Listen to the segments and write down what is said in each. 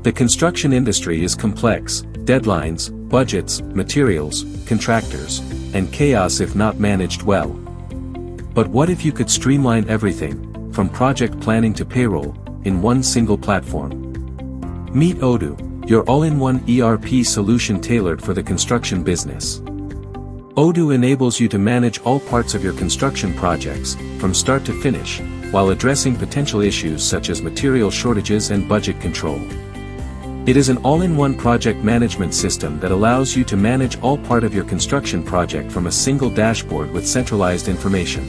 The construction industry is complex: deadlines, budgets, materials, contractors, and chaos if not managed well. But what if you could streamline everything, from project planning to payroll, in one single platform? Meet Odoo, your all-in-one ERP solution tailored for the construction business. Odoo enables you to manage all parts of your construction projects, from start to finish, while addressing potential issues such as material shortages and budget control. It is an all-in-one project management system that allows you to manage all part of your construction project from a single dashboard with centralized information.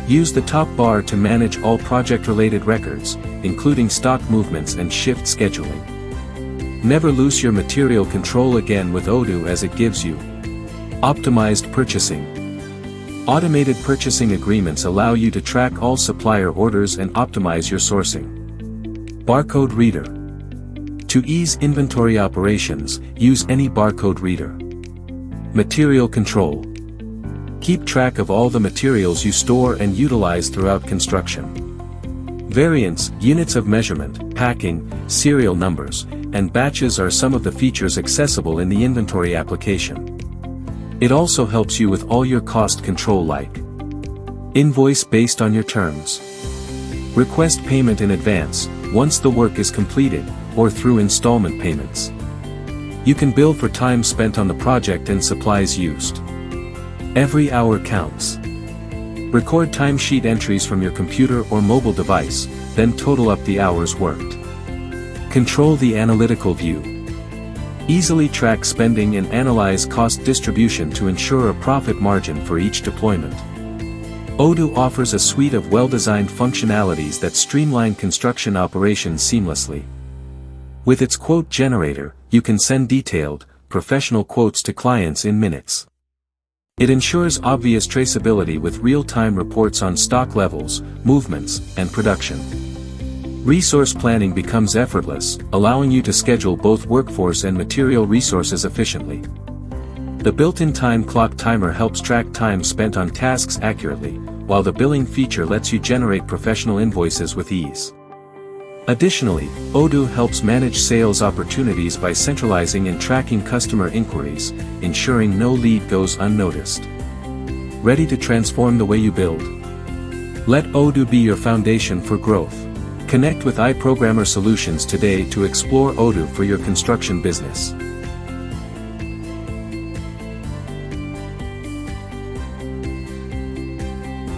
Use the top bar to manage all project-related records, including stock movements and shift scheduling. Never lose your material control again with Odoo, as it gives you optimized purchasing. Automated purchasing agreements allow you to track all supplier orders and optimize your sourcing. Barcode reader. To ease inventory operations, use any barcode reader. Material control. Keep track of all the materials you store and utilize throughout construction. Variants, units of measurement, packing, serial numbers, and batches are some of the features accessible in the inventory application. It also helps you with all your cost control, like invoice based on your terms. Request payment in advance, once the work is completed, or through installment payments. You can bill for time spent on the project and supplies used. Every hour counts. Record timesheet entries from your computer or mobile device, then total up the hours worked. Control the analytical view. Easily track spending and analyze cost distribution to ensure a profit margin for each deployment. Odoo offers a suite of well-designed functionalities that streamline construction operations seamlessly. With its quote generator, you can send detailed, professional quotes to clients in minutes. It ensures obvious traceability with real-time reports on stock levels, movements, and production. Resource planning becomes effortless, allowing you to schedule both workforce and material resources efficiently. The built-in time clock timer helps track time spent on tasks accurately, while the billing feature lets you generate professional invoices with ease. Additionally, Odoo helps manage sales opportunities by centralizing and tracking customer inquiries, ensuring no lead goes unnoticed. Ready to transform the way you build? Let Odoo be your foundation for growth. Connect with iProgrammer Solutions today to explore Odoo for your construction business.